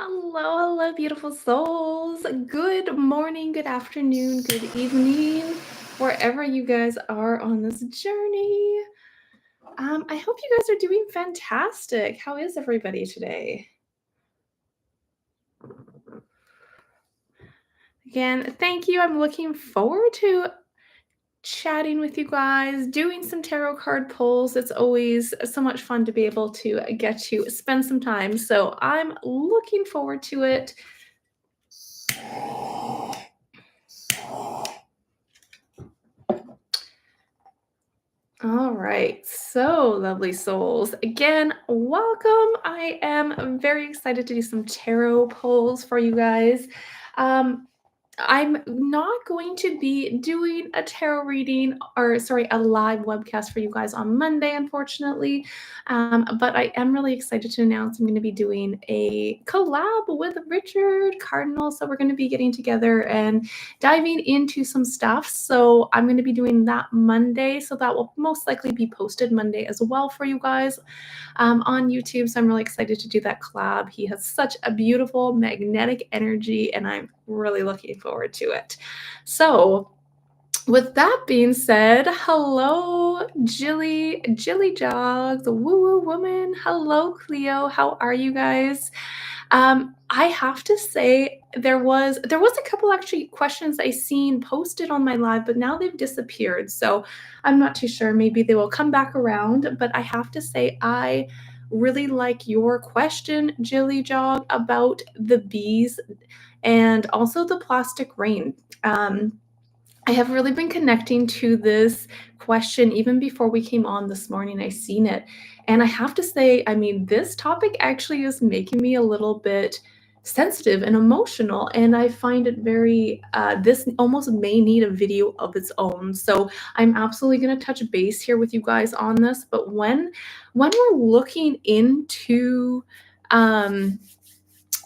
Hello, hello, beautiful souls. Good morning, good afternoon, good evening, wherever you guys are on this journey. I hope you guys are doing fantastic. How is everybody today? Again, thank you. I'm looking forward to chatting with you guys, doing some tarot card pulls. It's always so much fun to be able to get to spend some time. So I'm looking forward to it. All right, so lovely souls. Again, welcome. I am very excited to do some tarot pulls for you guys. Um, I'm not going to be doing a tarot reading or, sorry, a live webcast for you guys on Monday, unfortunately. But I am really excited to announce I'm going to be doing a collab with Richard Cardinal. So we're going to be getting together and diving into some stuff. So I'm going to be doing that Monday. So that will most likely be posted Monday as well for you guys on YouTube. So I'm really excited to do that collab. He has such a beautiful magnetic energy, and I'm really looking forward to it. So with that being said, hello, Jilly Jogs, woo woo woman. Hello, Cleo. How are you guys? I have to say there was a couple actually questions I seen posted on my live, but now they've disappeared. So I'm not too sure. Maybe they will come back around. But I have to say I really like your question, Jilly Jog, about the bees and also the plastic rain. I have really been connecting to this question even before we came on this morning. I seen it. And I have to say, I mean, this topic actually is making me a little bit sensitive and emotional. And I find it very, this almost may need a video of its own. So I'm absolutely going to touch base here with you guys on this. But when we're um,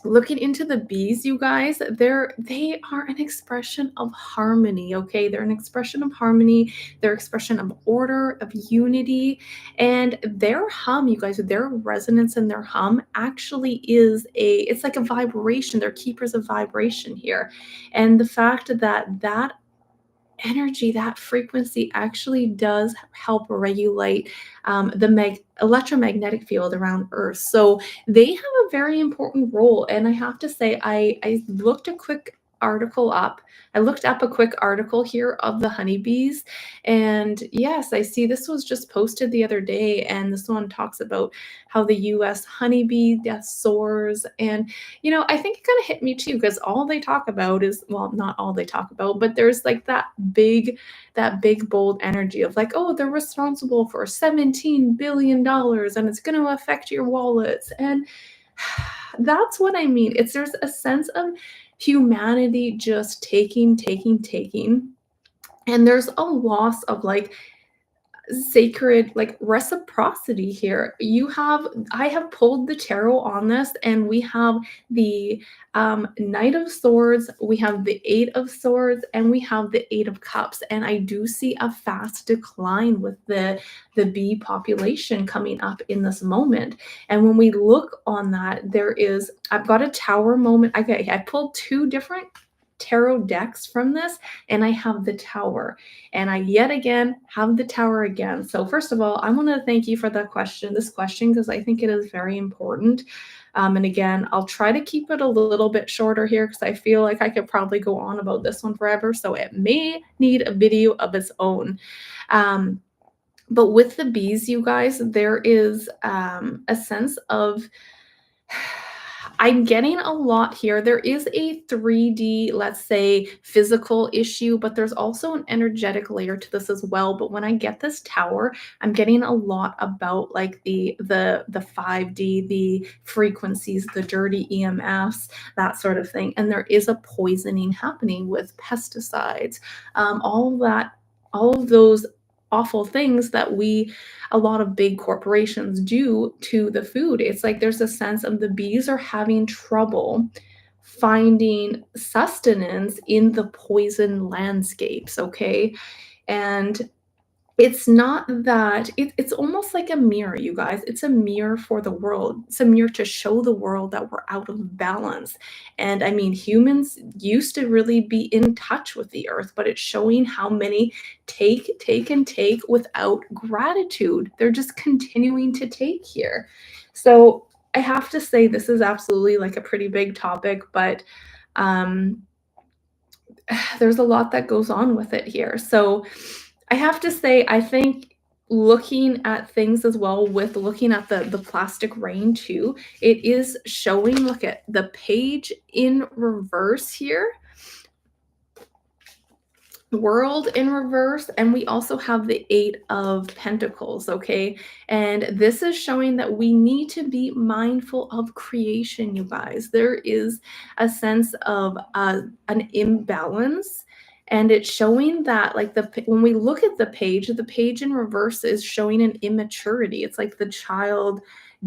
looking into the bees, you guys, they are an expression of harmony. Okay, they're an expression of harmony, they're expression of order, of unity. And their hum, you guys, their resonance and their hum actually is it's like a vibration. They're keepers of vibration here. And the fact that that energy, that frequency actually does help regulate the electromagnetic field around Earth. So they have a very important role. And I have to say, I looked a quick article up. I looked up a quick article here of the honeybees. And yes, I see this was just posted the other day. And this one talks about how the US honeybee death soars. And I think it kind of hit me too, because all they talk about is, well, not all they talk about, but there's like that big bold energy of like, oh, they're responsible for $17 billion and it's going to affect your wallets. And that's what I mean. There's a sense of humanity just taking. And there's a loss of like sacred like reciprocity here. I have pulled the tarot on this, and we have the Knight of Swords, we have the Eight of Swords, and we have the Eight of Cups. And I do see a fast decline with the bee population coming up in this moment. And when we look on that, I've got a Tower moment. Okay, I pulled two different tarot decks from this, and I have the Tower, and I yet again have the Tower again. So first of all, I want to thank you for this question, because I think it is very important. And again, I'll try to keep it a little bit shorter here, because I feel like I could probably go on about this one forever. So it may need a video of its own. But with the bees, you guys, there is a sense of I'm getting a lot here. There is a 3D, let's say, physical issue, but there's also an energetic layer to this as well. But when I get this Tower, I'm getting a lot about like the 5D, the frequencies, the dirty EMFs, that sort of thing. And there is a poisoning happening with pesticides, all of that, all of those awful things that a lot of big corporations do to the food. It's like there's a sense of the bees are having trouble finding sustenance in the poison landscapes, okay? And It's not that it's almost like a mirror, you guys. It's a mirror for the world. It's a mirror to show the world that we're out of balance. And I mean, humans used to really be in touch with the earth, but it's showing how many take, and take without gratitude. They're just continuing to take here. So I have to say, this is absolutely like a pretty big topic, but um, there's a lot that goes on with it here. So I have to say, I think looking at things as well, with looking at the plastic rain too, it is showing, look at the page in reverse here, world in reverse, and we also have the 8 of Pentacles, okay? And this is showing that we need to be mindful of creation, you guys. There is a sense of an imbalance, and it's showing that, like, when we look at the page in reverse is showing an immaturity. It's like the child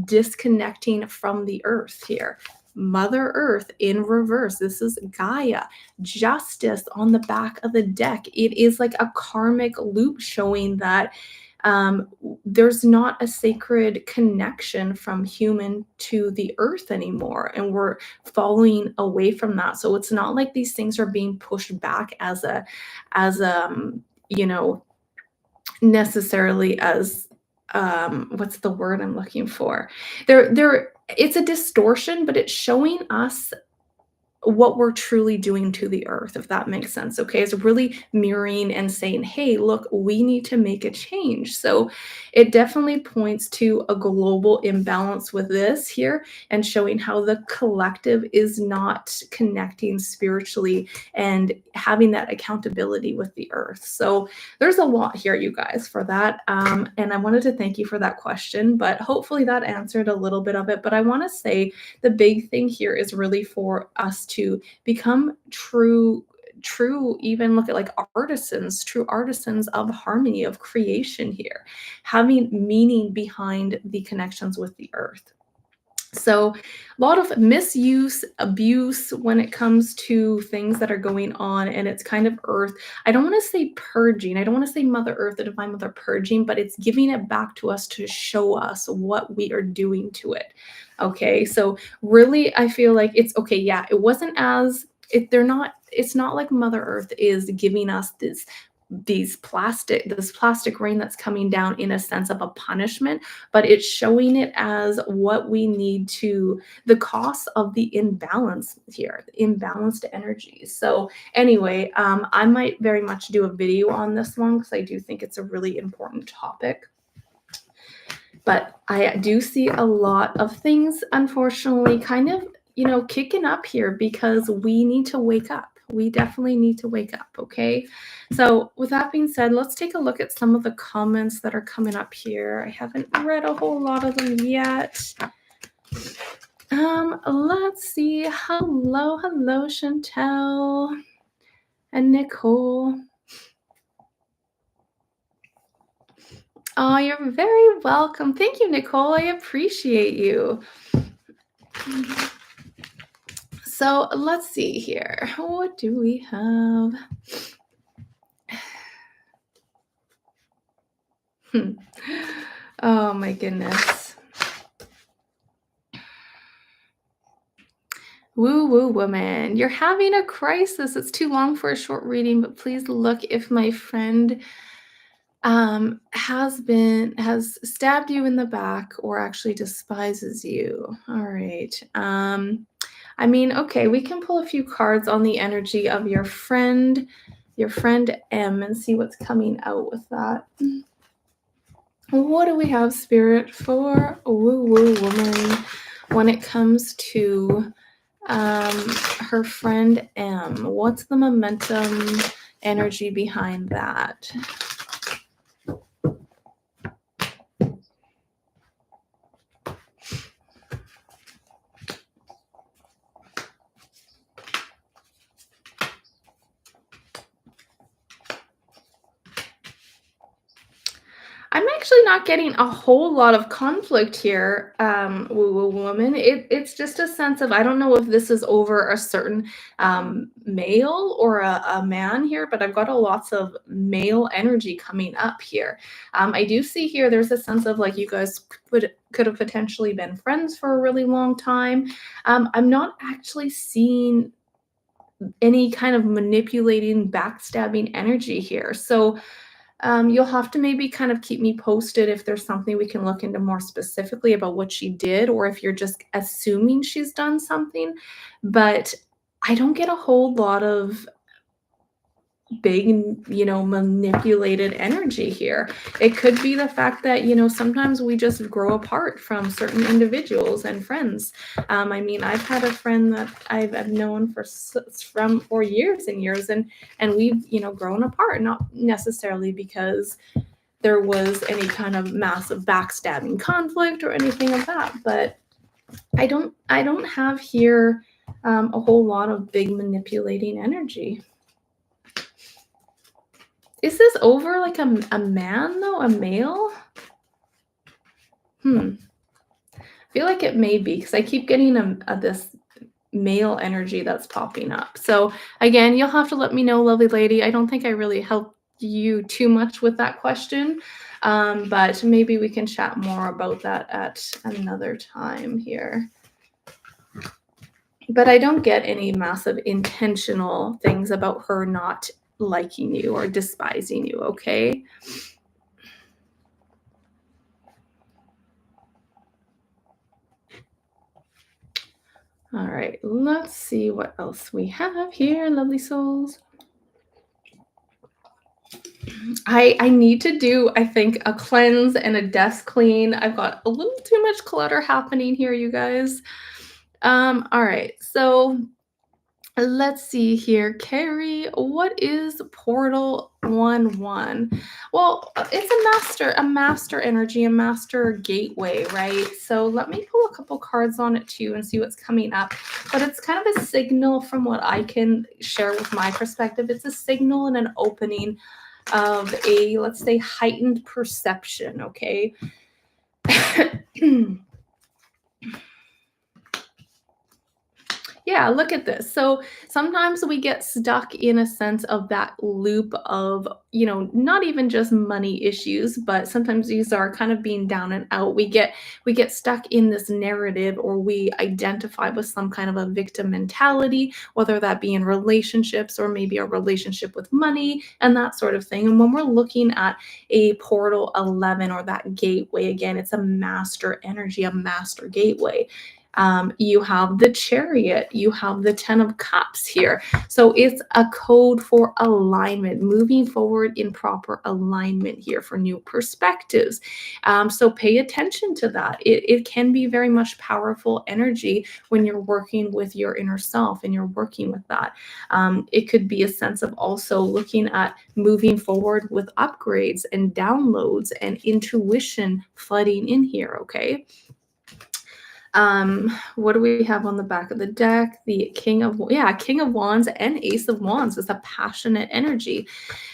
disconnecting from the earth here. Mother Earth in reverse. This is Gaia. Justice on the back of the deck. It is like a karmic loop showing that there's not a sacred connection from human to the earth anymore, and we're falling away from that. So it's not like these things are being pushed back as you know, necessarily as what's the word I'm looking for? There it's a distortion, but it's showing us what we're truly doing to the earth, if that makes sense. Okay, it's really mirroring and saying, hey, look, we need to make a change. So it definitely points to a global imbalance with this here, and showing how the collective is not connecting spiritually and having that accountability with the earth. So there's a lot here, you guys, for that. And I wanted to thank you for that question, but hopefully that answered a little bit of it. But I want to say the big thing here is really for us to become true, even look at like artisans, true artisans of harmony, of creation here, having meaning behind the connections with the earth. So, a lot of misuse, abuse when it comes to things that are going on, and it's kind of earth. I don't want to say purging. I don't want to say Mother Earth, the Divine Mother purging, but it's giving it back to us to show us what we are doing to it. Okay, so really, I feel like it's okay. Yeah, it wasn't as it. They're not. It's not like Mother Earth is giving us this plastic rain that's coming down in a sense of a punishment, but it's showing it as what we need to, the cost of the imbalance here, the imbalanced energies. So anyway, I might very much do a video on this one because I do think it's a really important topic. But I do see a lot of things, unfortunately, kind of, kicking up here, because we need to wake up. We definitely need to wake up, okay? So with that being said, let's take a look at some of the comments that are coming up here. I haven't read a whole lot of them yet. Let's see. Hello, Chantel and Nicole. Oh, you're very welcome. Thank you, Nicole. I appreciate you. So let's see here. What do we have? Oh my goodness. Woo woo woman, you're having a crisis. It's too long for a short reading, but please look if my friend has stabbed you in the back or actually despises you. All right. I mean, okay, we can pull a few cards on the energy of your friend M, and see what's coming out with that. What do we have, Spirit, for woo woo woman when it comes to her friend M? What's the momentum energy behind that? I might actually not getting a whole lot of conflict here, woo woo woman. It's just a sense of, I don't know if this is over a certain male or a man here, but I've got a lots of male energy coming up here. I do see here there's a sense of like you guys could have potentially been friends for a really long time. I'm not actually seeing any kind of manipulating, backstabbing energy here. So you'll have to maybe kind of keep me posted if there's something we can look into more specifically about what she did, or if you're just assuming she's done something. But I don't get a whole lot of big, manipulated energy here. It could be the fact that, sometimes we just grow apart from certain individuals and friends. I mean, I've had a friend that I've known for years and years, and we've, grown apart, not necessarily because there was any kind of massive backstabbing conflict or anything of that, but I don't have here a whole lot of big manipulating energy. Is this over like a man though? A male? I feel like it may be because I keep getting this male energy that's popping up. So again, you'll have to let me know, lovely lady. I don't think I really helped you too much with that question. But maybe we can chat more about that at another time here. But I don't get any massive intentional things about her not liking you or despising you, okay? All right, let's see what else we have here, lovely souls. I need to do, I think, a cleanse and a desk clean. I've got a little too much clutter happening here, you guys. All right, so let's see here. Carrie, what is Portal 1-1? Well, it's a master energy, a master gateway, right? So let me pull a couple cards on it too and see what's coming up. But it's kind of a signal from what I can share with my perspective. It's a signal and an opening of a, let's say, heightened perception, okay? Yeah, look at this. So sometimes we get stuck in a sense of that loop of, not even just money issues, but sometimes these are kind of being down and out. We get stuck in this narrative, or we identify with some kind of a victim mentality, whether that be in relationships or maybe a relationship with money and that sort of thing. And when we're looking at a portal 11 or that gateway, again, it's a master energy, a master gateway. You have the Chariot, you have the 10 of Cups here. So it's a code for alignment, moving forward in proper alignment here for new perspectives. So pay attention to that. It can be very much powerful energy when you're working with your inner self and you're working with that. It could be a sense of also looking at moving forward with upgrades and downloads and intuition flooding in here, okay? What do we have on the back of the deck? The King of Wands and Ace of Wands is a passionate energy.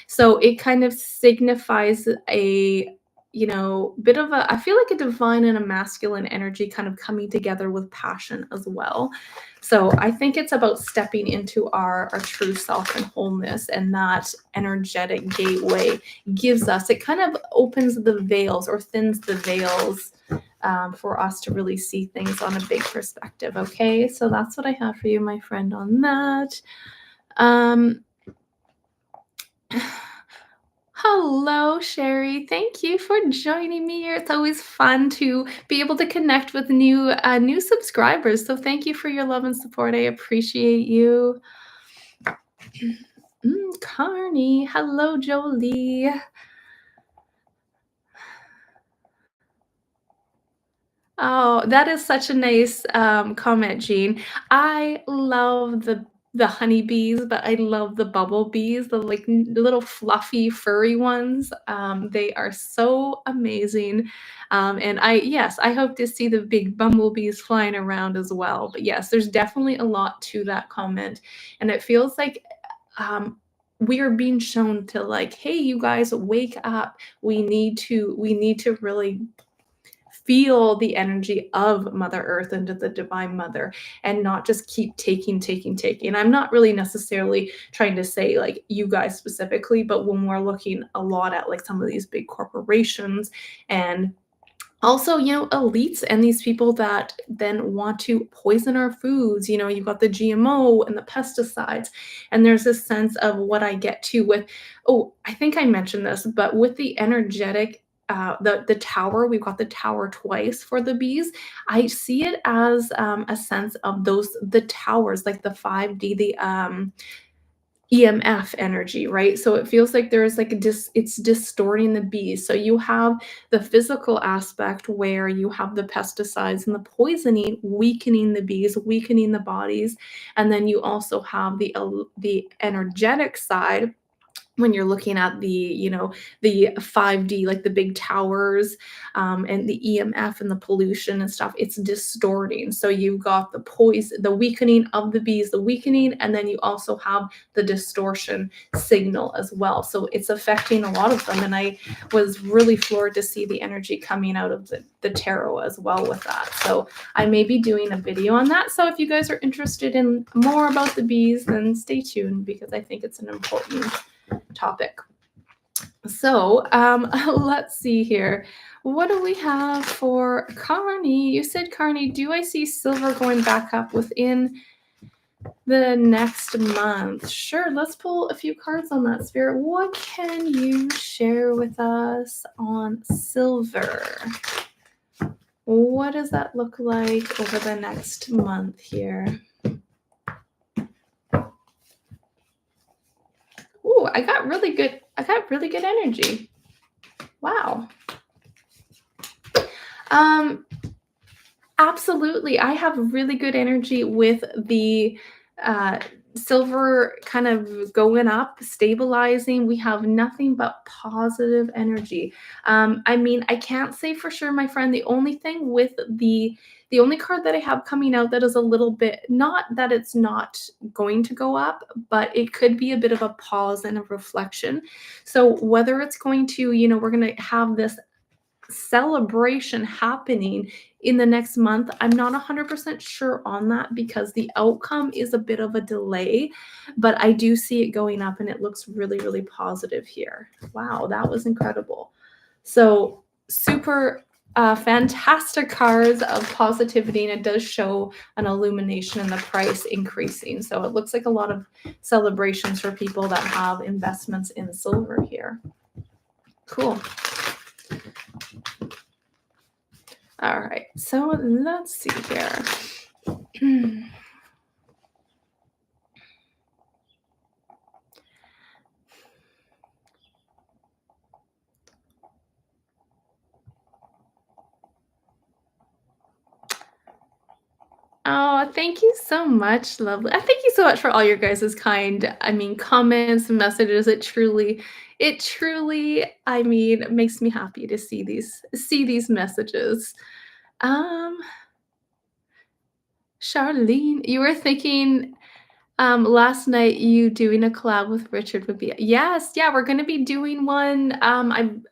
So it kind of signifies a, bit of a, I feel like a divine and a masculine energy kind of coming together with passion as well. So I think it's about stepping into our true self and wholeness, and that energetic gateway gives us, it kind of opens the veils or thins the veils for us to really see things on a big perspective. Okay, so that's what I have for you, my friend, on that. Hello, Sherry. Thank you for joining me here. It's always fun to be able to connect with new subscribers. So thank you for your love and support. I appreciate you. Carney. Hello, Jolie. Oh, that is such a nice comment, Jean. I love the honeybees, but I love the bumblebees, the like little fluffy, furry ones. They are so amazing. And yes, I hope to see the big bumblebees flying around as well. But yes, there's definitely a lot to that comment, and it feels like um, we are being shown to like, hey, you guys, wake up. We need to really feel the energy of Mother Earth and the Divine Mother and not just keep taking. I'm not really necessarily trying to say like you guys specifically, but when we're looking a lot at like some of these big corporations and also, elites and these people that then want to poison our foods. You've got the GMO and the pesticides. And there's this sense of what I get to with, oh, I think I mentioned this, but with the energetic, the tower, we've got the tower twice for the bees. I see it as a sense of the towers, like the 5D, the EMF energy, right? So it feels like there's like it's distorting the bees. So you have the physical aspect where you have the pesticides and the poisoning weakening the bees, weakening the bodies, and then you also have the energetic side when you're looking at the 5D, like the big towers, and the EMF and the pollution and stuff, it's distorting. So you've got the poison, the weakening of the bees, the weakening, and then you also have the distortion signal as well. So it's affecting a lot of them. And I was really floored to see the energy coming out of the tarot as well with that. So I may be doing a video on that. So if you guys are interested in more about the bees, then stay tuned because I think it's an important topic. So let's see here. What do we have for Carney? You said, Carney, do I see silver going back up within the next month? Sure, let's pull a few cards on that, Spirit. What can you share with us on silver? What does that look like over the next month here? Ooh, I got really good energy. Wow. Absolutely. I have really good energy with the uh, silver kind of going up, stabilizing. We have nothing but positive energy. I mean, I can't say for sure, my friend. The only thing with the only card that I have coming out that is a little bit, not that it's not going to go up, but it could be a bit of a pause and a reflection. So whether it's going to, we're going to have this celebration happening in the next month. I'm not 100% sure on that because the outcome is a bit of a delay, but I do see it going up and it looks really, really positive here. Wow, that was incredible. So, super fantastic cards of positivity, and it does show an illumination in the price increasing. So, it looks like a lot of celebrations for people that have investments in silver here. Cool. All right, so let's see here. Oh, thank you so much, lovely. Thank you so much for all your guys' kind, comments and messages. It truly, makes me happy to see these messages. Um, Charlene, you were thinking last night you doing a collab with Richard would be, yes, yeah, we're gonna be doing one.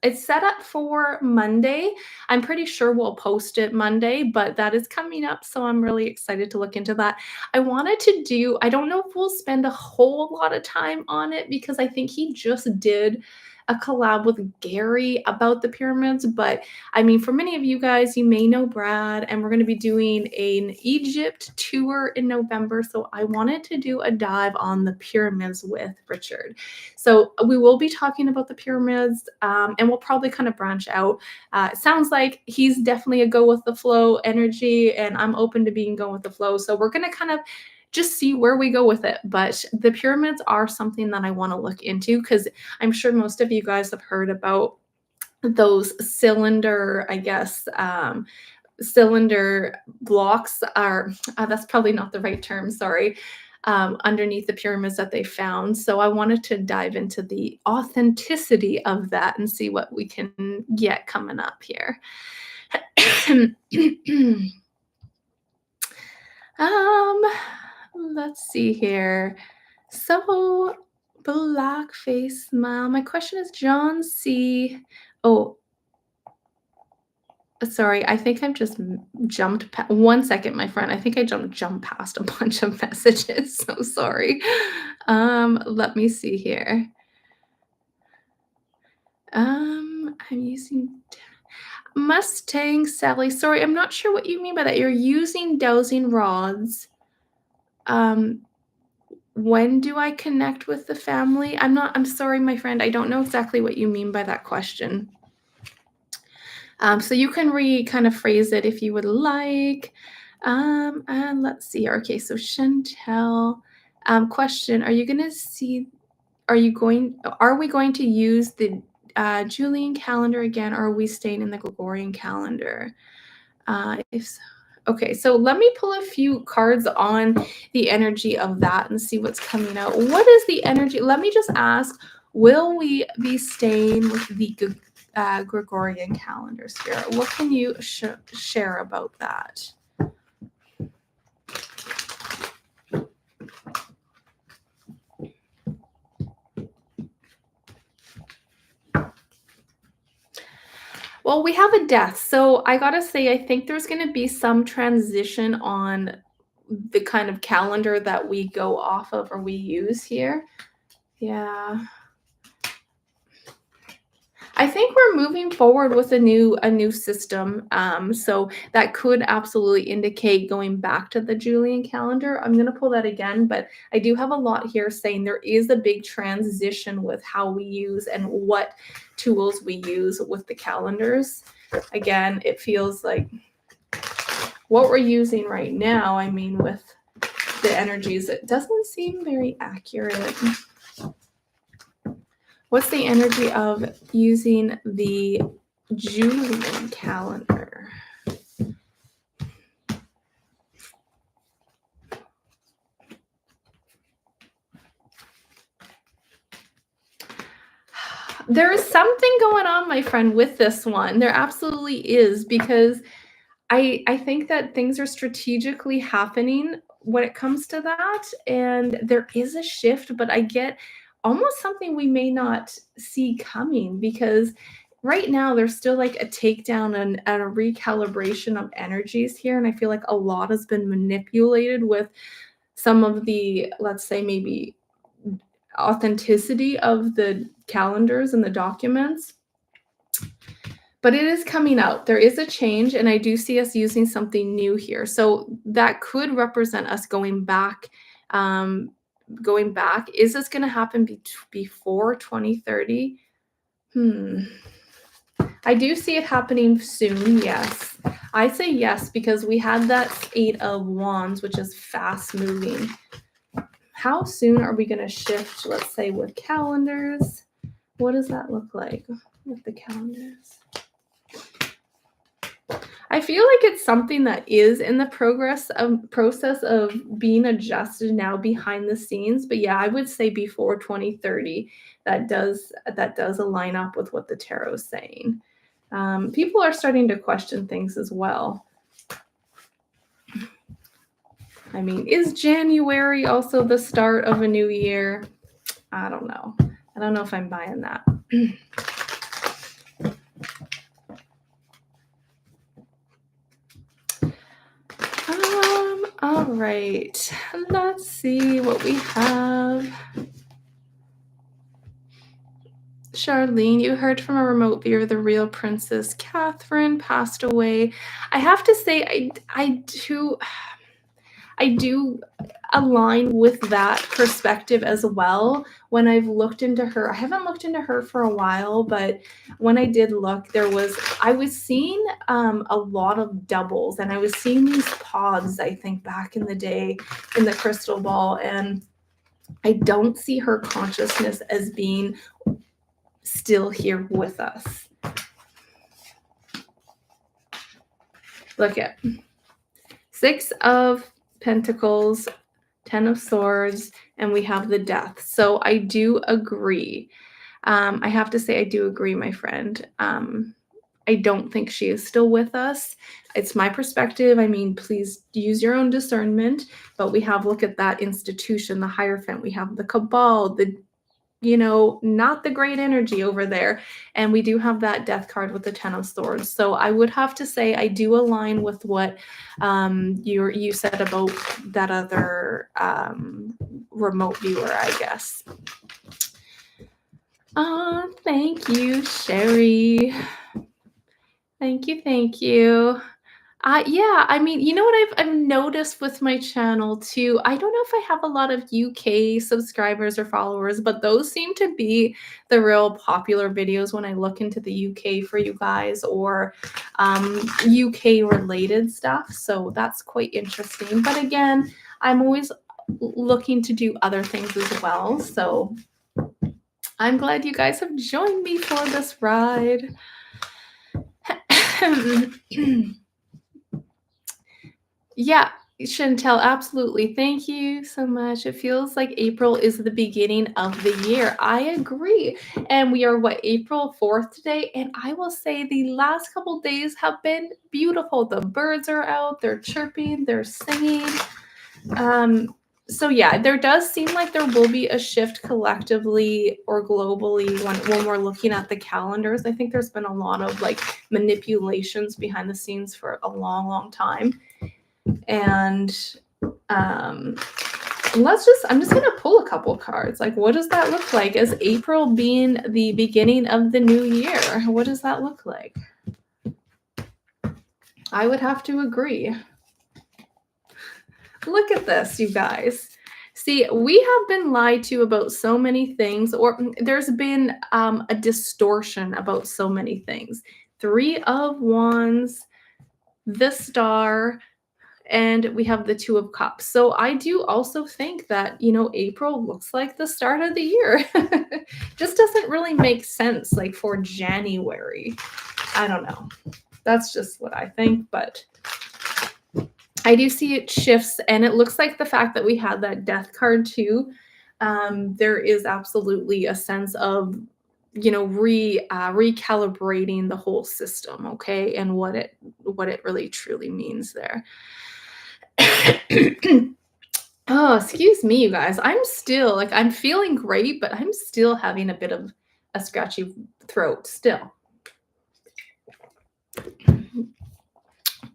It's set up for Monday. I'm pretty sure we'll post it Monday, but that is coming up, so I'm really excited to look into that. I don't know if we'll spend a whole lot of time on it because I think he just did a collab with Gary about the pyramids, but for many of you guys, you may know Brad, and we're going to be doing an Egypt tour in November. So I wanted to do a dive on the pyramids with Richard. So we will be talking about the pyramids, and we'll probably kind of branch out. It sounds like he's definitely a go with the flow energy, and I'm open to being go with the flow. So we're going to kind of just see where we go with it. But the pyramids are something that I want to look into because I'm sure most of you guys have heard about those cylinder, I guess, cylinder blocks are, that's probably not the right term, sorry, underneath the pyramids that they found. So I wanted to dive into the authenticity of that and see what we can get coming up here. Let's see here. So Black face smile. My question is John C. Oh, sorry. I think I've just jumped. 1 second, my friend. I think I jumped past a bunch of messages. So sorry. Let me see here. I'm using Mustang Sally. Sorry, I'm not sure what you mean by that. You're using dowsing rods. Um, when do I connect with the family? I'm sorry, my friend. I don't know exactly what you mean by that question. So you can kind of phrase it if you would like. And let's see. Okay, so Chantel, question: Are we going to use the Julian calendar again, or are we staying in the Gregorian calendar? If so, okay, so let me pull a few cards on the energy of that and see what's coming out. What is the energy? Let me just ask, will we be staying with the Gregorian calendar, Spirit? What can you share about that? Well, we have a death. So I gotta say, I think there's gonna be some transition on the kind of calendar that we go off of or we use here. Yeah. I think we're moving forward with a new system. So that could absolutely indicate going back to the Julian calendar. I'm going to pull that again, but I do have a lot here saying there is a big transition with how we use and what tools we use with the calendars. Again, it feels like what we're using right now, I mean, with the energies, it doesn't seem very accurate. What's the energy of using the Julian calendar? There is something going on, my friend, with this one. There absolutely is, because I think that things are strategically happening when it comes to that, and there is a shift, but I get almost something we may not see coming, because right now there's still like a takedown and a recalibration of energies here, and I feel like a lot has been manipulated with some of the, let's say, maybe authenticity of the calendars and the documents. But it is coming out. There is a change, and I do see us using something new here. So that could represent us going back. Going back. Is this going to happen before 2030? I do see it happening soon. Yes, I say yes, because we had that 8 of Wands, which is fast moving. How soon are we going to shift? Let's say with calendars. What does that look like with the calendars? I feel like it's something that is in the process of being adjusted now behind the scenes. But yeah, I would say before 2030, that does align up with what the tarot is saying. People are starting to question things as well. I mean, is January also the start of a new year? I don't know. I don't know if I'm buying that. All right, let's see what we have. Charlene, you heard from a remote viewer the real Princess Catherine passed away. I have to say, I do align with that perspective as well. When I've looked into her, I haven't looked into her for a while, but when I did look, I was seeing a lot of doubles, and I was seeing these pods, I think, back in the day in the crystal ball, and I don't see her consciousness as being still here with us. Look at 6 of Pentacles, 10 of Swords, and we have the Death. So I do agree. I have to say I do agree, my friend. I don't think she is still with us. It's my perspective. I mean, please use your own discernment. But we have, look at that institution, the Hierophant. We have the Cabal, the not the great energy over there. And we do have that death card with the 10 of swords. So I would have to say I do align with what you said about that other remote viewer, I guess. Thank you, Sherry. Thank you, thank you. Yeah, I mean, you know what I've noticed with my channel too? I don't know if I have a lot of UK subscribers or followers, but those seem to be the real popular videos when I look into the UK for you guys, or UK related stuff. So that's quite interesting. But again, I'm always looking to do other things as well. So I'm glad you guys have joined me for this ride. Yeah, Chantel, absolutely. Thank you so much. It feels like April is the beginning of the year. I agree. And we are April 4th today. And I will say the last couple days have been beautiful. The birds are out, they're chirping, they're singing. So yeah, there does seem like there will be a shift collectively or globally when we're looking at the calendars. I think there's been a lot of manipulations behind the scenes for a long, long time. And I'm just going to pull a couple cards. What does that look like as April being the beginning of the new year? What does that look like? I would have to agree. Look at this, you guys. See, we have been lied to about so many things, or there's been a distortion about so many things. 3 of Wands, the Star, and we have the 2 of Cups. So I do also think that, April looks like the start of the year. Just doesn't really make sense for January. I don't know. That's just what I think, but I do see it shifts, and it looks like the fact that we had that death card too, there is absolutely a sense of, recalibrating the whole system, okay, and what it really truly means there. Oh, excuse me, you guys. I'm still I'm feeling great, but I'm still having a bit of a scratchy throat still.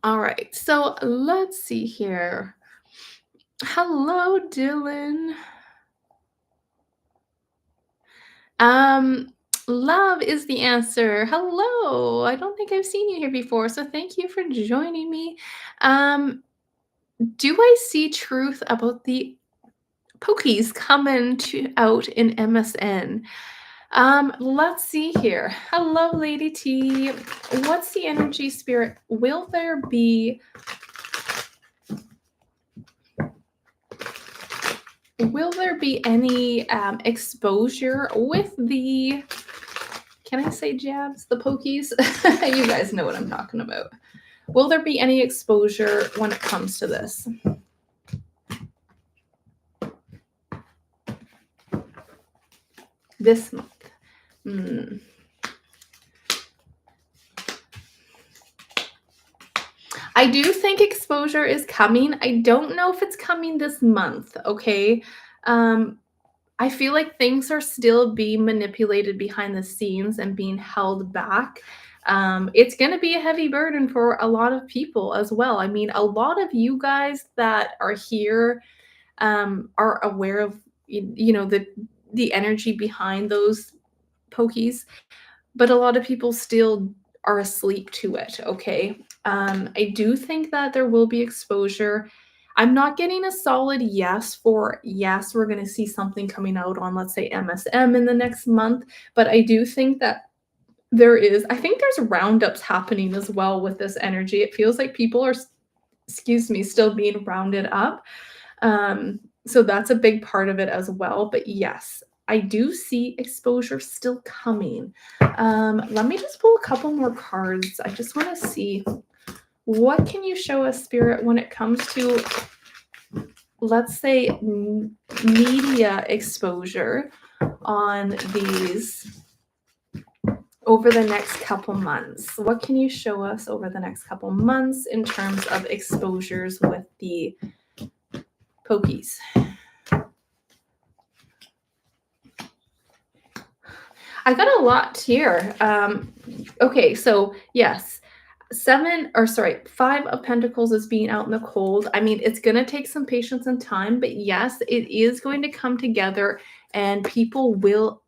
All right, so let's see here. Hello, Dylan. Love is the answer. Hello. I don't think I've seen you here before, so thank you for joining me. Do I see truth about the pokies coming out in MSN? Let's see here. Hello, Lady T. What's the energy, spirit? Will there be any exposure with the, can I say jabs, the pokies? You guys know what I'm talking about. Will there be any exposure when it comes to this? This month. I do think exposure is coming. I don't know if it's coming this month, okay? I feel like things are still being manipulated behind the scenes and being held back. It's going to be a heavy burden for a lot of people as well. I mean, a lot of you guys that are here are aware of, the energy behind those pokies, but a lot of people still are asleep to it, okay? I do think that there will be exposure. I'm not getting a solid yes, we're going to see something coming out on, let's say, MSM in the next month, but I do think that I think there's roundups happening as well with this energy. It feels like people are, still being rounded up. So that's a big part of it as well. But yes, I do see exposure still coming. Let me just pull a couple more cards. I just want to see, what can you show us, Spirit, when it comes to, let's say, media exposure on these over the next couple months? What can you show us over the next couple months in terms of exposures with the pokies? I got a lot here. Okay, so yes, 5 of Pentacles is being out in the cold. I mean, it's going to take some patience and time, but yes, it is going to come together, and people will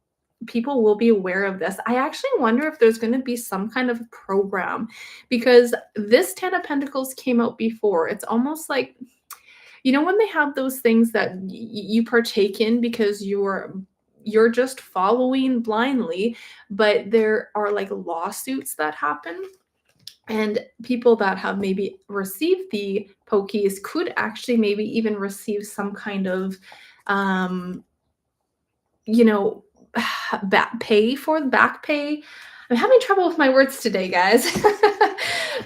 be aware of this. I actually wonder if there's going to be some kind of program, because this 10 of Pentacles came out before. It's almost like, when they have those things that you partake in because you're just following blindly, but there are like lawsuits that happen, and people that have maybe received the pokies could actually maybe even receive some kind of um you know back pay. I'm having trouble with my words today, guys.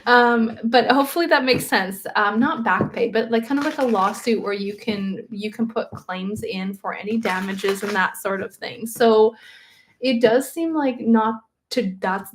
But hopefully that makes sense. Not back pay, but like kind of like a lawsuit where you can put claims in for any damages and that sort of thing. So it does seem like that's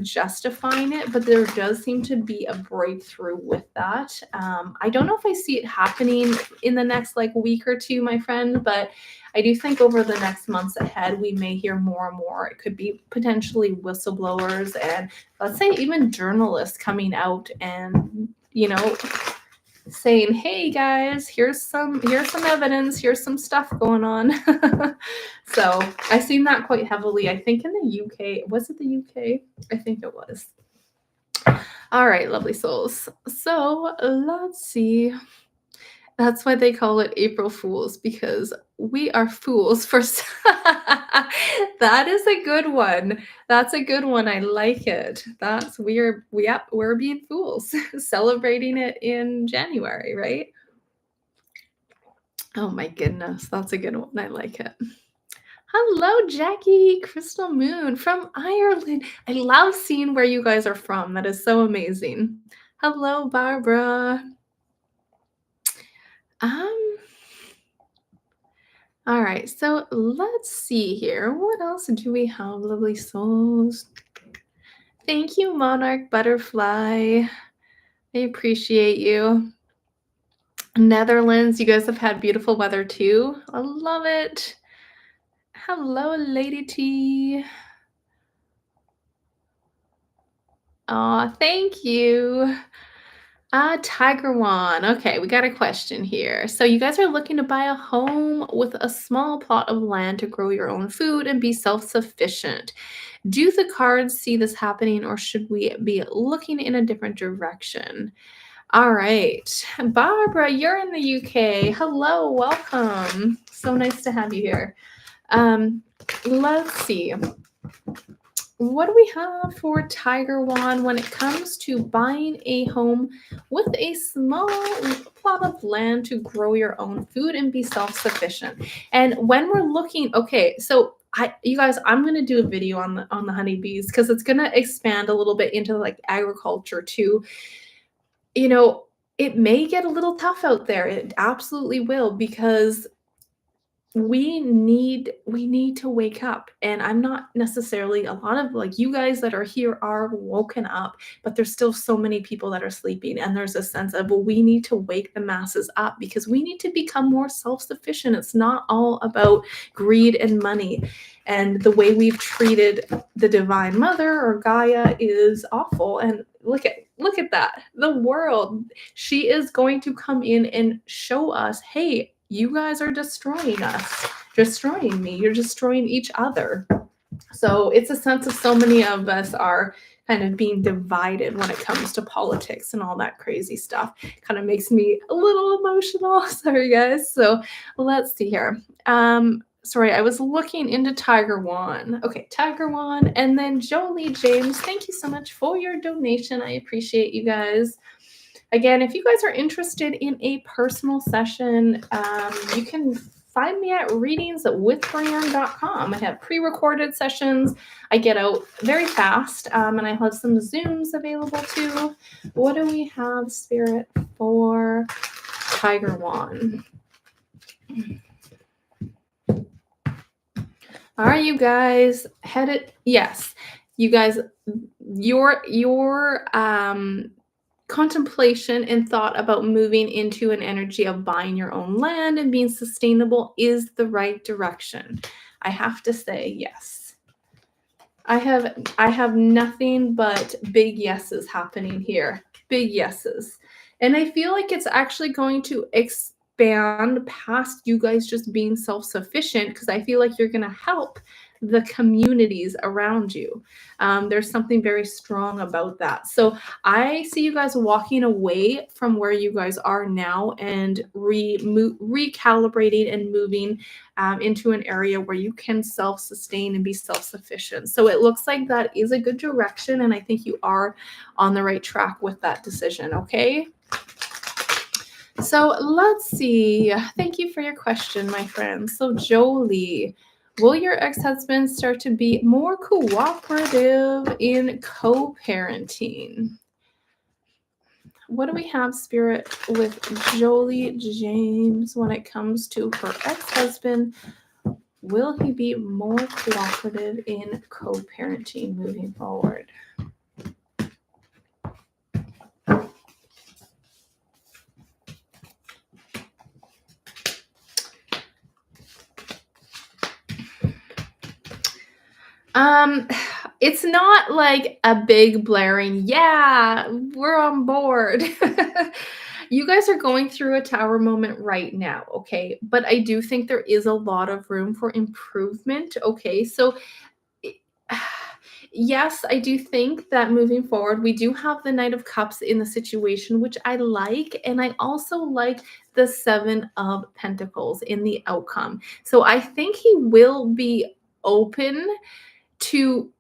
justifying it, but there does seem to be a breakthrough with that. I don't know if I see it happening in the next like week or two, my friend, but I do think over the next months ahead, we may hear more and more. It could be potentially whistleblowers, and let's say even journalists coming out and, saying, "Hey guys, here's some evidence, here's some stuff going on." So I've seen that quite heavily. I think in the UK. Was it the UK? I think it was. All right, lovely souls. So let's see. That's why they call it April Fools, because we are fools for. That is a good one. That's a good one. I like it. We're being fools, celebrating it in January, right? Oh my goodness, that's a good one. I like it. Hello, Jackie Crystal Moon from Ireland. I love seeing where you guys are from. That is so amazing. Hello, Barbara. Um, all right, so let's see here. What else do we have, lovely souls? Thank you, Monarch Butterfly. I appreciate you. Netherlands, you guys have had beautiful weather too. I love it. Hello, Lady T. Aw, thank you. Tiger One. Okay, we got a question here. So you guys are looking to buy a home with a small plot of land to grow your own food and be self-sufficient. Do the cards see this happening, or should we be looking in a different direction? All right. Barbara, you're in the UK. Hello, welcome. So nice to have you here. Let's see. What do we have for Tiger One when it comes to buying a home with a small plot of land to grow your own food and be self-sufficient? And when we're looking, okay, so you guys, I'm gonna do a video on the honeybees, because it's gonna expand a little bit into like agriculture too. It may get a little tough out there. It absolutely will, because we need to wake up. And I'm not necessarily, a lot of like you guys that are here are woken up, but there's still so many people that are sleeping, and there's a sense of, well, we need to wake the masses up, because we need to become more self-sufficient. It's not all about greed and money, and the way we've treated the divine mother or Gaia is awful. And look at that, the world. She is going to come in and show us, hey, you guys are destroying us, destroying me, you're destroying each other. So it's a sense of so many of us are kind of being divided when it comes to politics and all that crazy stuff. Kind of makes me a little emotional. Sorry, guys. So let's see here. Sorry, I was looking into Tiger One. Okay, Tiger One. And then Jolie James, thank you so much for your donation. I appreciate you guys. Again, if you guys are interested in a personal session, you can find me at readingswithbreanne.com. I have pre-recorded sessions. I get out very fast, and I have some Zooms available too. What do we have, Spirit, for Tiger One? All right, you guys, headed. Yes, you guys, your contemplation and thought about moving into an energy of buying your own land and being sustainable is the right direction. I have to say yes. I have nothing but big yeses happening here. Big yeses. And I feel like it's actually going to expand past you guys just being self-sufficient because I feel like you're going to help the communities around you. There's something very strong about that. So I see you guys walking away from where you guys are now and recalibrating and moving into an area where you can self sustain and be self sufficient. So it looks like that is a good direction. And I think you are on the right track with that decision. Okay. So let's see. Thank you for your question, my friend. So, Jolie, will your ex husband start to be more cooperative in co parenting? What do we have, Spirit, with Jolie James when it comes to her ex husband? Will he be more cooperative in co parenting moving forward? Um, it's not like a big blaring, yeah, we're on board. You guys are going through a tower moment right now, okay? But I do think there is a lot of room for improvement, okay? So it- yes, I do think that moving forward, we do have the Knight of Cups in the situation, which I like. And I also like the Seven of Pentacles in the outcome. So I think he will be open to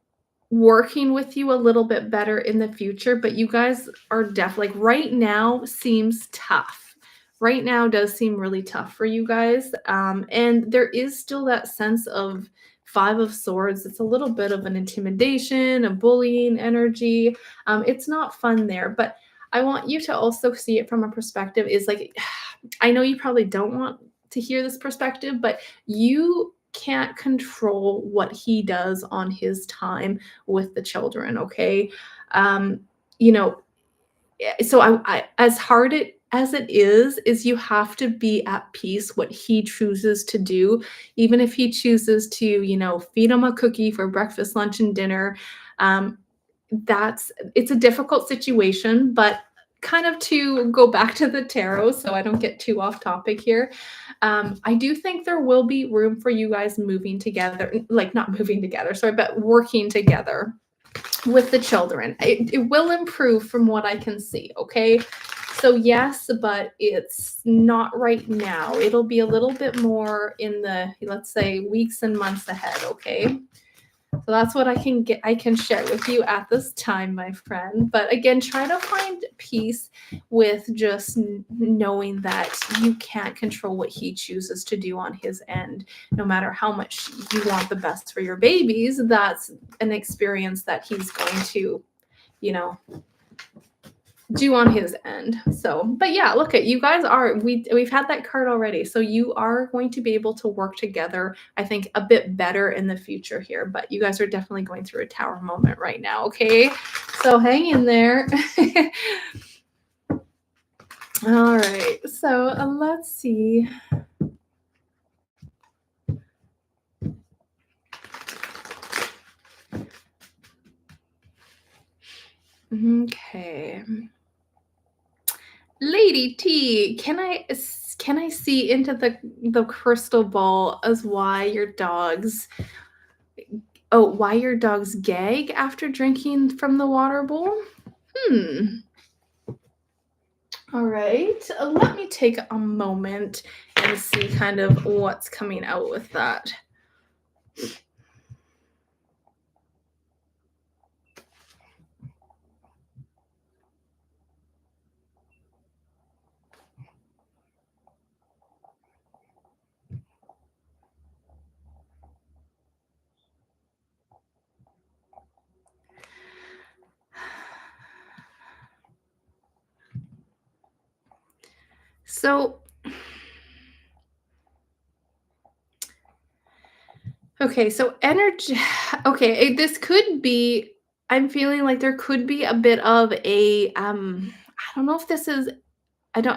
working with you a little bit better in the future, but you guys are like right now seems tough. Right now does seem really tough for you guys. And there is still that sense of Five of Swords. It's a little bit of an intimidation, a bullying energy. It's not fun there, but I want you to also see it from a perspective is like, I know you probably don't want to hear this perspective, but you can't control what he does on his time with the children, okay? Um, you know, so I as hard as it is you have to be at peace what he chooses to do, even if he chooses to, feed him a cookie for breakfast, lunch, and dinner. Um, it's a difficult situation, but kind of to go back to the tarot so I don't get too off topic here. I do think there will be room for you guys moving together, like not moving together, sorry, but working together with the children. It will improve from what I can see, okay? So yes, but it's not right now. It'll be a little bit more in the, let's say, weeks and months ahead, okay? So that's what I can share with you at this time, my friend. But again, try to find peace with just knowing that you can't control what he chooses to do on his end. No matter how much you want the best for your babies, that's an experience that he's going to, you know, do on his end. So, but yeah, look at you guys are we've had that card already. So you are going to be able to work together, I think, a bit better in the future here. But you guys are definitely going through a tower moment right now, okay? So hang in there. All right. So let's see. Okay. Lady T, can I see into the crystal ball as why your dogs gag after drinking from the water bowl? Hmm. All right. Let me take a moment and see kind of what's coming out with that. So, okay, so energy. Okay, this could be. I'm feeling like there could be a bit of a. I don't know if this is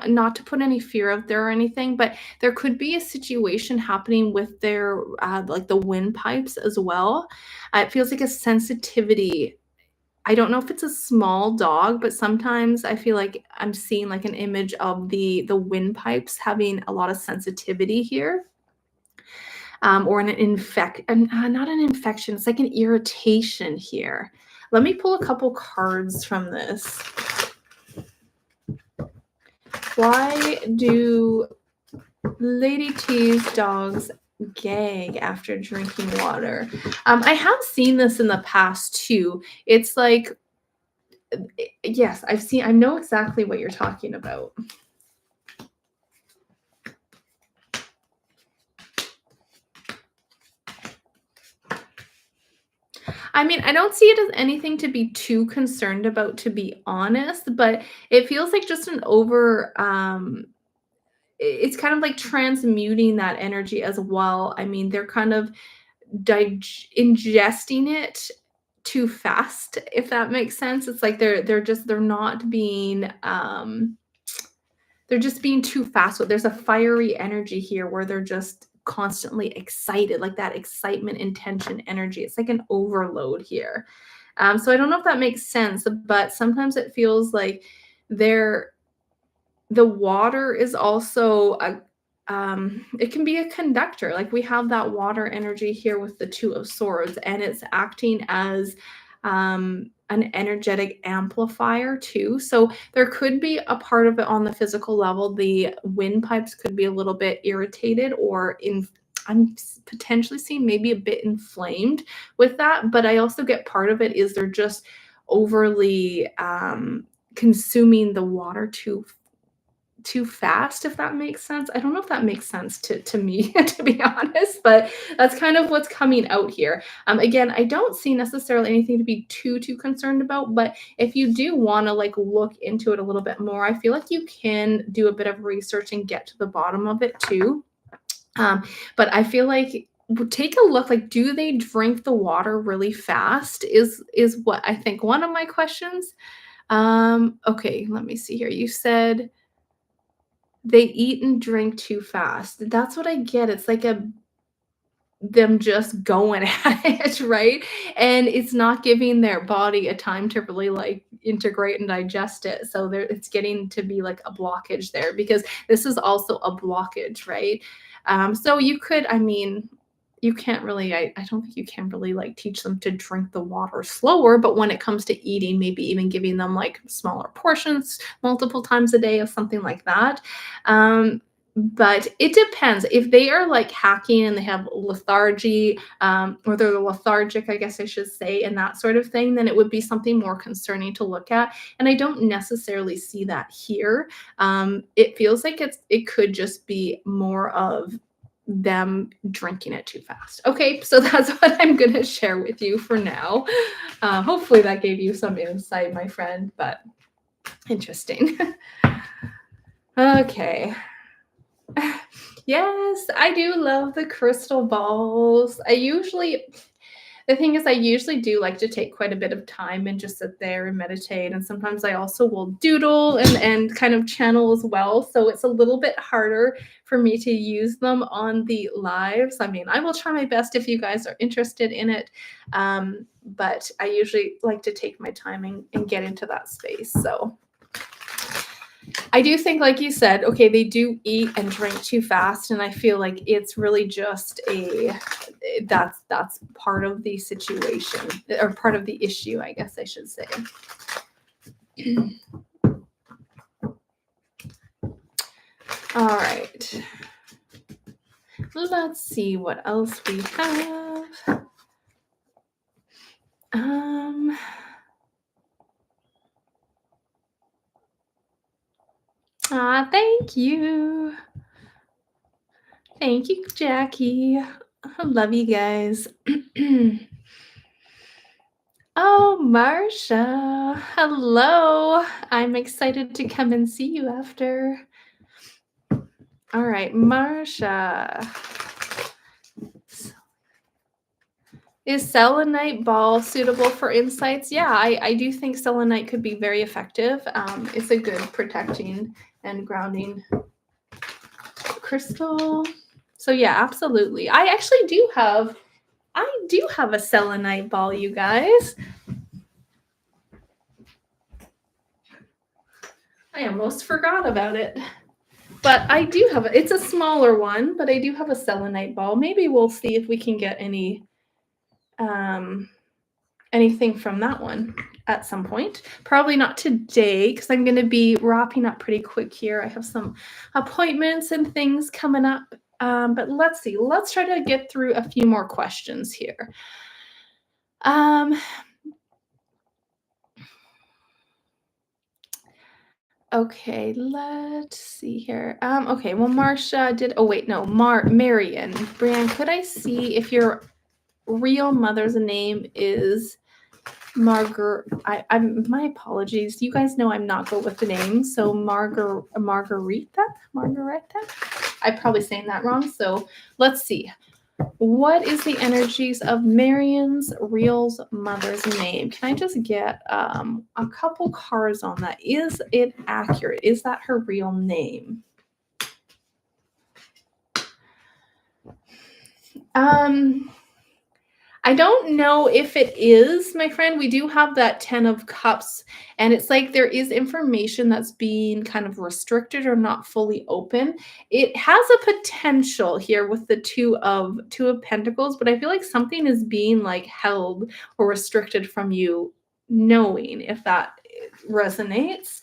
not to put any fear out there or anything, but there could be a situation happening with their, like, the windpipes as well. It feels like a sensitivity. I don't know if it's a small dog, but sometimes I feel like I'm seeing, like, an image of the windpipes having a lot of sensitivity here, or not an infection, it's like an irritation here. Let me pull a couple cards from this. Why do Lady T's dogs gag after drinking water? I have seen this in the past too. It's like, yes, I know exactly what you're talking about. I mean, I don't see it as anything to be too concerned about, to be honest, but it feels like just an over, it's kind of like transmuting that energy as well. I mean, they're kind of ingesting it too fast, if that makes sense. It's like they're not being, they're just being too fast. So there's a fiery energy here where they're just constantly excited, like that excitement, intention, energy. It's like an overload here. So I don't know if that makes sense, but sometimes it feels like they're the water is also a, it can be a conductor. Like, we have that water energy here with the Two of Swords, and it's acting as, an energetic amplifier too. So there could be a part of it on the physical level. The windpipes could be a little bit irritated, or in I'm potentially seeing maybe a bit inflamed with that. But I also get part of it is they're just overly, consuming the water too fast, if that makes sense. I don't know if that makes sense to me, to be honest, but that's kind of what's coming out here. Again, I don't see necessarily anything to be too concerned about, but if you do want to, like, look into it a little bit more, I feel like you can do a bit of research and get to the bottom of it too. But I feel like, take a look, like, do they drink the water really fast is what I think one of my questions. Okay, let me see here. You said they eat and drink too fast. That's what I get. It's like a them just going at it, right? And it's not giving their body a time to really, like, integrate and digest it. So there it's getting to be like a blockage there, because this is also a blockage, right? So you could, I mean, you can't really, I don't think you can really, like, teach them to drink the water slower, but when it comes to eating, maybe even giving them, like, smaller portions multiple times a day of something like that. But it depends. If they are, like, hacking and they have lethargy, or they're lethargic, I guess I should say, and that sort of thing, then it would be something more concerning to look at. And I don't necessarily see that here. It feels like it could just be more of them drinking it too fast. Okay, so that's what I'm gonna share with you for now. Hopefully that gave you some insight, my friend, but interesting. Okay. Yes, I do love the crystal balls. The thing is, I usually do like to take quite a bit of time and just sit there and meditate. And sometimes I also will doodle and kind of channel as well. So it's a little bit harder for me to use them on the lives. I mean, I will try my best if you guys are interested in it. But I usually like to take my time and get into that space. So I do think, like you said, okay, they do eat and drink too fast, and I feel like it's really just that's part of the situation, or part of the issue, I guess I should say. All right. Let's see what else we have. Thank you. Thank you, Jackie. I love you guys. Oh, Marsha. Hello. I'm excited to come and see you after. All right, Marsha. Is selenite ball suitable for insights? Yeah, I do think selenite could be very effective. It's a good protecting and grounding crystal. So yeah, absolutely. I do have a selenite ball, you guys. I almost forgot about it. But I do have it's a smaller one, but I do have a selenite ball. Maybe we'll see if we can get anything from that one at some point. Probably not today because I'm going to be wrapping up pretty quick here. I have some appointments and things coming up. But let's see. Let's try to get through a few more questions here. Okay, let's see here. Okay, well, Marsha did. Oh wait, no, Marion, Breanne. Could I see if your real mother's name is I'm my apologies. You guys know I'm not good with the names. So Margarita. I'm probably saying that wrong. So let's see. What is the energies of Marion's real mother's name? Can I just get a couple cards on that? Is it accurate? Is that her real name? I don't know if it is, my friend. We do have that 10 of cups, and it's like there is information that's being kind of restricted or not fully open. It has a potential here with the two of pentacles, but I feel like something is being like held or restricted from you knowing, if that resonates.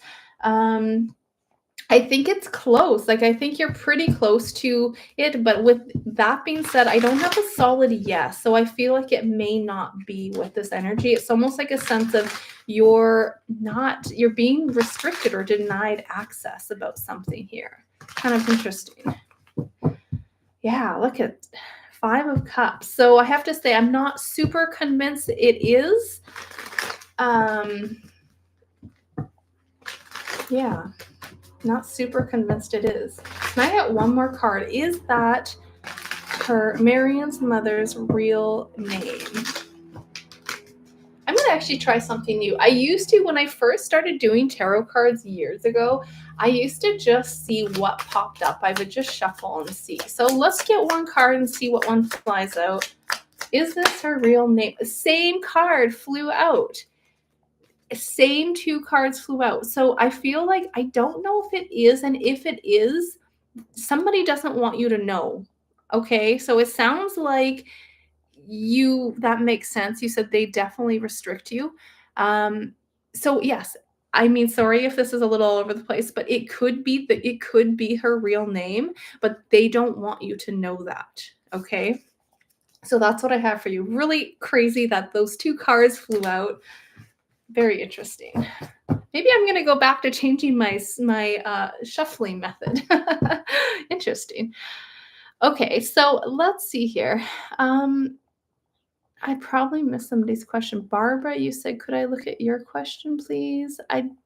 I think it's close. Like, I think you're pretty close to it. But with that being said, I don't have a solid yes. So I feel like it may not be with this energy. It's almost like a sense of you're being restricted or denied access about something here. Kind of interesting. Yeah, look at 5 of Cups. So I have to say, I'm not super convinced it is. Yeah. Not super convinced it is. Can I get one more card? Is that her Marion's mother's real name? I'm going to actually try something new. I used to, when I first started doing tarot cards years ago, I used to just see what popped up. I would just shuffle and see. So let's get one card and see what one flies out. Is this her real name? Same card flew out. Same 2 cards flew out. So I feel like I don't know if it is, and if it is, somebody doesn't want you to know. Okay? So it sounds like that makes sense. You said they definitely restrict you. So yes, I mean, sorry if this is a little all over the place, but it could be her real name, but they don't want you to know that. Okay? So that's what I have for you. Really crazy that those 2 cards flew out. Very interesting. Maybe I'm going to go back to changing my shuffling method. Interesting. Okay, so let's see here. I probably missed somebody's question. Barbara, you said, could I look at your question, please? You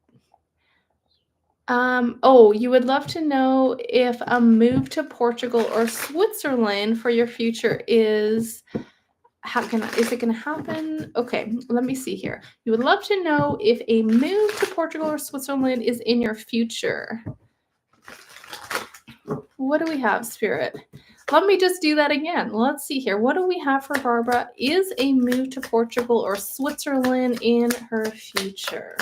would love to know if a move to Portugal or Switzerland for your future is is it going to happen? Okay, let me see here. You would love to know if a move to Portugal or Switzerland is in your future. What do we have, Spirit? Let me just do that again. Let's see here. What do we have for Barbara? Is a move to Portugal or Switzerland in her future?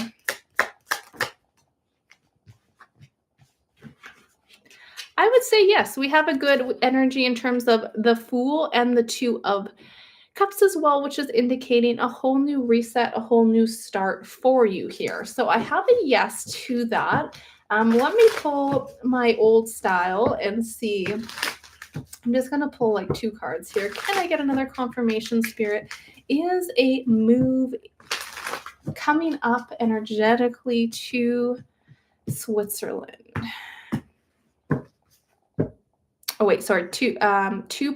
I would say yes. We have a good energy in terms of the Fool and the 2 of Cups as well, which is indicating a whole new reset, a whole new start for you here. So I have a yes to that. Let me pull my old style and see. I'm just going to pull like 2 cards here. Can I get another confirmation, Spirit? Is a move coming up energetically to Switzerland? Oh wait, sorry, to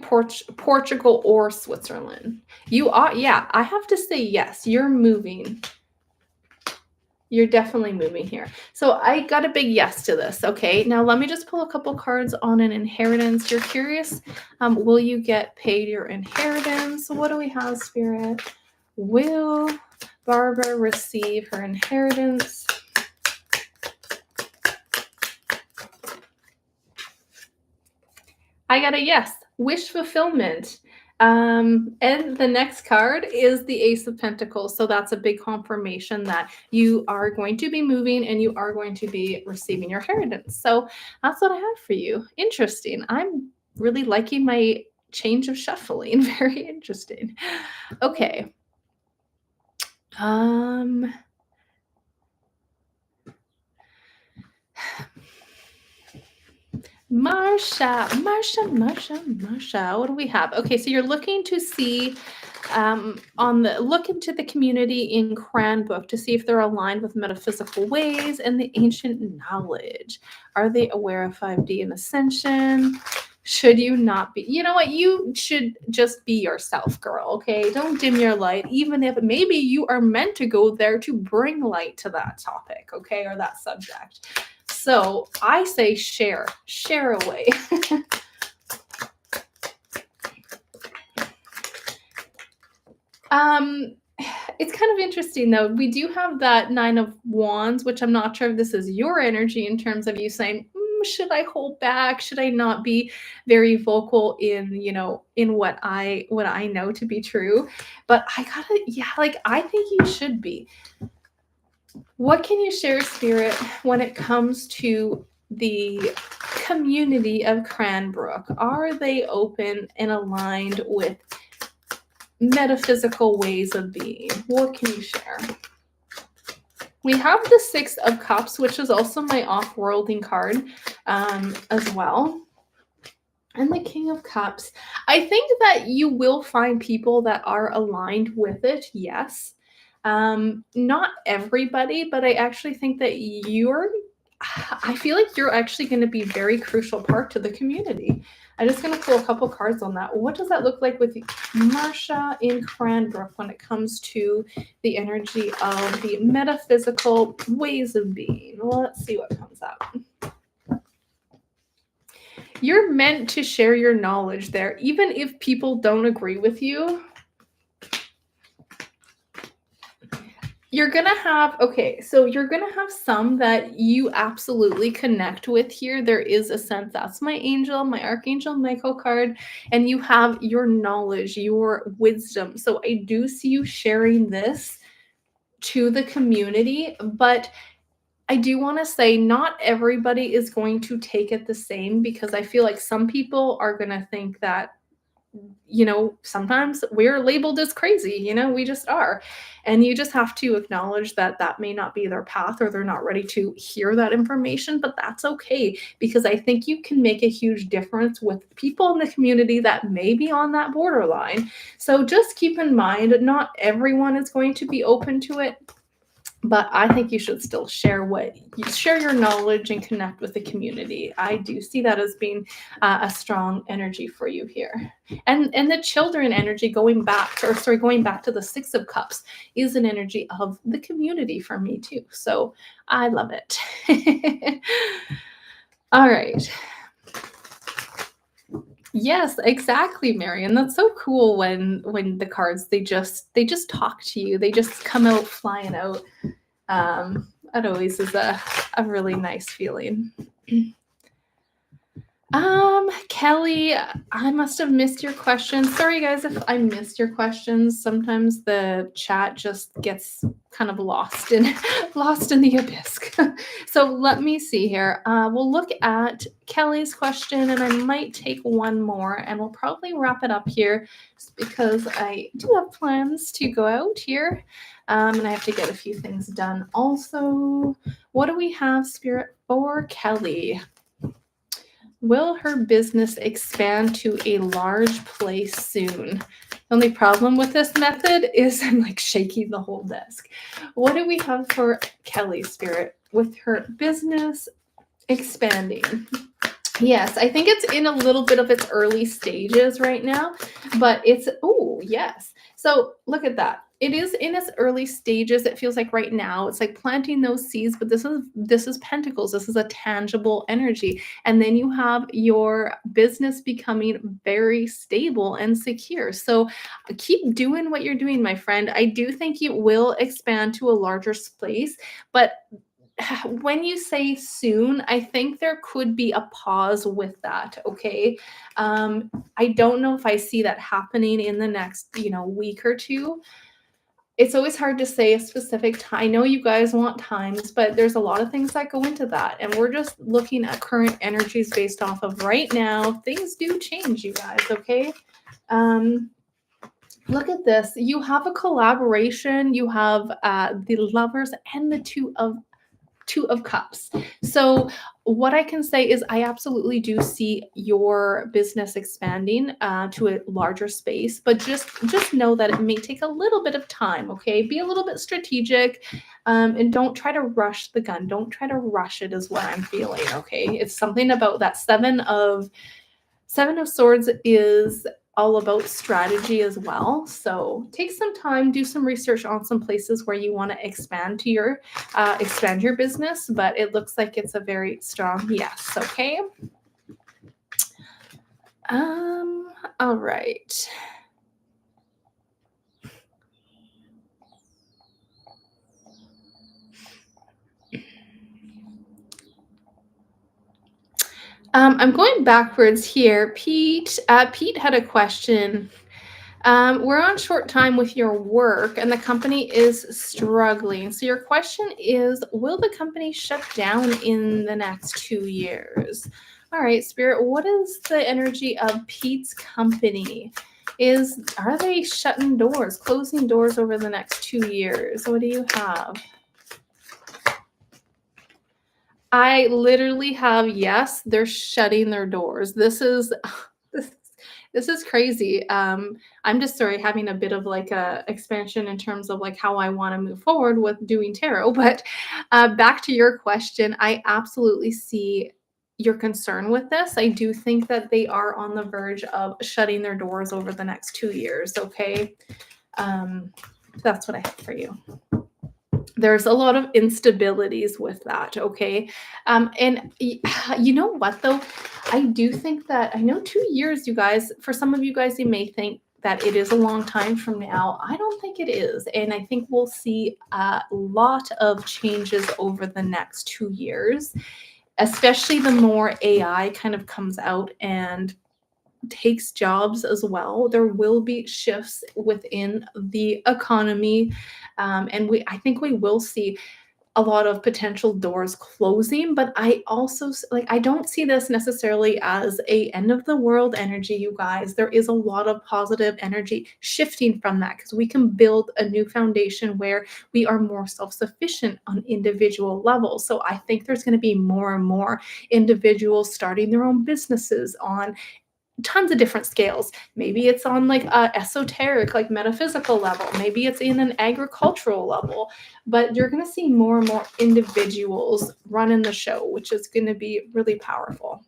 Portugal or Switzerland. You are, yeah, I have to say yes, you're moving. You're definitely moving here. So I got a big yes to this. Okay. Now let me just pull a couple cards on an inheritance. You're curious, will you get paid your inheritance? What do we have, Spirit? Will Barbara receive her inheritance? I got a yes. Wish fulfillment. And the next card is the Ace of Pentacles. So that's a big confirmation that you are going to be moving and you are going to be receiving your inheritance. So that's what I have for you. Interesting. I'm really liking my change of shuffling. Very interesting. Okay. Marsha. What do we have? Okay, so you're looking to see look into the community in Cranbrook to see if they're aligned with metaphysical ways and the ancient knowledge. Are they aware of 5D and ascension? Should you not be? You know what? You should just be yourself, girl, okay? Don't dim your light, even if maybe you are meant to go there to bring light to that topic, okay, or that subject. So I say share away. It's kind of interesting though. We do have that 9 of Wands, which I'm not sure if this is your energy in terms of you saying, should I hold back? Should I not be very vocal in, in what I know to be true? But I think you should be. What can you share, Spirit, when it comes to the community of Cranbrook? Are they open and aligned with metaphysical ways of being? What can you share? We have the 6 of Cups, which is also my off-worlding card as well. And the King of Cups. I think that you will find people that are aligned with it, yes. Not everybody, but I actually think that I feel like you're actually going to be a very crucial part to the community. I'm just going to pull a couple cards on that. What does that look like with Marsha in Cranbrook when it comes to the energy of the metaphysical ways of being? Well, let's see what comes out. You're meant to share your knowledge there, even if people don't agree with you. You're going to have some that you absolutely connect with here. There is a sense that's my angel, my Archangel Michael card, and you have your knowledge, your wisdom. So I do see you sharing this to the community, but I do want to say not everybody is going to take it the same, because I feel like some people are going to think that, sometimes we're labeled as crazy, we just are. And you just have to acknowledge that that may not be their path, or they're not ready to hear that information, but that's okay, because I think you can make a huge difference with people in the community that may be on that borderline. So just keep in mind, not everyone is going to be open to it, but I think you should still share your knowledge and connect with the community. I do see that as being a strong energy for you here. And the children energy going back to the 6 of Cups is an energy of the community for me too. So I love it. All right. Yes, exactly, Marion. That's so cool when the cards, they just talk to you. They just come out flying out. That always is a really nice feeling. Kelly, I must have missed your question. Sorry guys if I missed your questions. Sometimes the chat just gets kind of lost in the abyss. So let me see here. We'll look at Kelly's question, and I might take one more, and we'll probably wrap it up here just because I do have plans to go out here. And I have to get a few things done also. What do we have, Spirit, for Kelly? Will her business expand to a large place soon? The only problem with this method is I'm like shaking the whole desk. What do we have for Kelly, Spirit, with her business expanding? Yes, I think it's in a little bit of its early stages right now, but yes. So look at that. It is in its early stages. It feels like right now it's like planting those seeds, but this is pentacles. This is a tangible energy. And then you have your business becoming very stable and secure. So keep doing what you're doing, my friend. I do think you will expand to a larger space, but when you say soon, I think there could be a pause with that. Okay. I don't know if I see that happening in the next, week or two. It's always hard to say a specific time. I know you guys want times, but there's a lot of things that go into that. And we're just looking at current energies based off of right now. Things do change, you guys. Okay. Um, Look at this. You have a collaboration. You have the lovers and the two of cups. So what I can say is I absolutely do see your business expanding to a larger space, but just know that it may take a little bit of time. Okay, be a little bit strategic, and don't try to rush the gun. Don't try to rush it is what I'm feeling. Okay, it's something about that Seven of Swords is all about strategy as well. So take some time, do some research on some places where you want to expand your business. But it looks like it's a very strong yes. Okay. All right. I'm going backwards here. Pete had a question. We're on short time with your work and the company is struggling. So your question is, will the company shut down in the next 2 years? All right, Spirit, what is the energy of Pete's company? Are they shutting doors, closing doors over the next 2 years? What do you have? I literally have, yes, they're shutting their doors. This this is crazy. I'm just sorry having a bit of like a expansion in terms of like how I want to move forward with doing tarot. But back to your question, I absolutely see your concern with this. I do think that they are on the verge of shutting their doors over the next 2 years. Okay, um, that's what I have for you. There's a lot of instabilities with that. Okay. And you know what though, I do think that, I know 2 years, you guys, for some of you guys, you may think that it is a long time from now. I don't think it is, and I think we'll see a lot of changes over the next 2 years, especially the more AI kind of comes out and takes jobs as well. There will be shifts within the economy, and I think we will see a lot of potential doors closing. But I also like, I don't see this necessarily as a end of the world energy, you guys. There is a lot of positive energy shifting from that because we can build a new foundation where we are more self-sufficient on individual levels. So I think there's going to be more and more individuals starting their own businesses on tons of different scales. Maybe it's on like a esoteric, like metaphysical level. Maybe it's in an agricultural level. But you're going to see more and more individuals running the show, which is going to be really powerful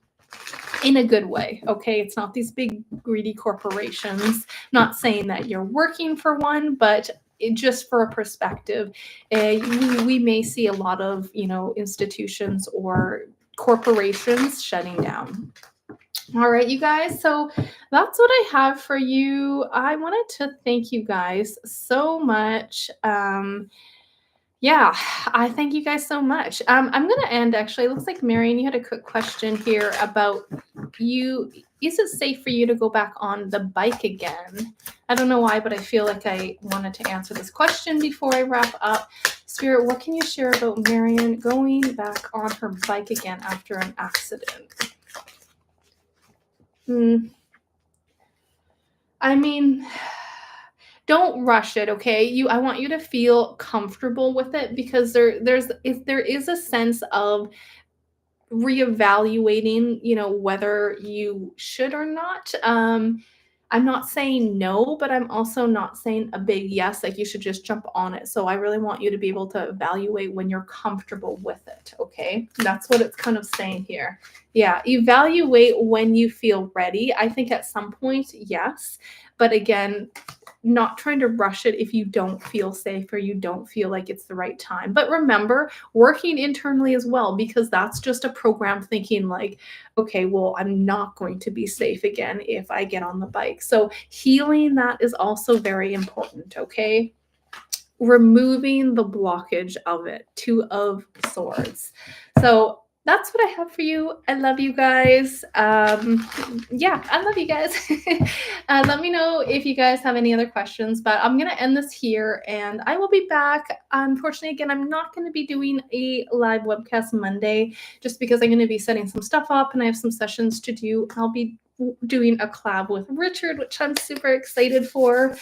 in a good way. Okay, it's not these big greedy corporations. Not saying that you're working for one, but just for a perspective, we may see a lot of institutions or corporations shutting down. All right, you guys. So that's what I have for you. I wanted to thank you guys so much. Yeah, I thank you guys so much. I'm going to end actually. It looks like Marion, you had a quick question here about you. Is it safe for you to go back on the bike again? I don't know why, but I feel like I wanted to answer this question before I wrap up. Spirit, what can you share about Marion going back on her bike again after an accident? I mean, don't rush it, okay? I want you to feel comfortable with it because there is a sense of reevaluating, whether you should or not. I'm not saying no, but I'm also not saying a big yes, like you should just jump on it. So I really want you to be able to evaluate when you're comfortable with it, okay? That's what it's kind of saying here. Yeah, evaluate when you feel ready. I think at some point, yes, But again, not trying to rush it if you don't feel safe or you don't feel like it's the right time. But remember, working internally as well, because that's just a program thinking like, okay, well, I'm not going to be safe again if I get on the bike. So healing that is also very important, okay? Removing the blockage of it, Two of Swords. So that's what I have for you. I love you guys. Yeah, I love you guys. Let me know if you guys have any other questions, but I'm going to end this here and I will be back. Unfortunately, again, I'm not going to be doing a live webcast Monday just because I'm going to be setting some stuff up and I have some sessions to do. I'll be doing a collab with Richard, which I'm super excited for.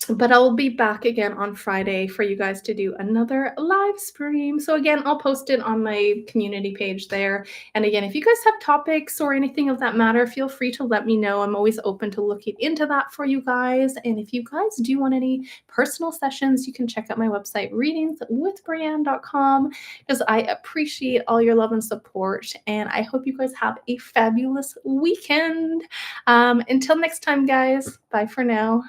But I'll be back again on Friday for you guys to do another live stream. So again, I'll post it on my community page there. And again, if you guys have topics or anything of that matter, feel free to let me know. I'm always open to looking into that for you guys. And if you guys do want any personal sessions, you can check out my website, readingswithbreanne.com, because I appreciate all your love and support. And I hope you guys have a fabulous weekend. Until next time, guys. Bye for now.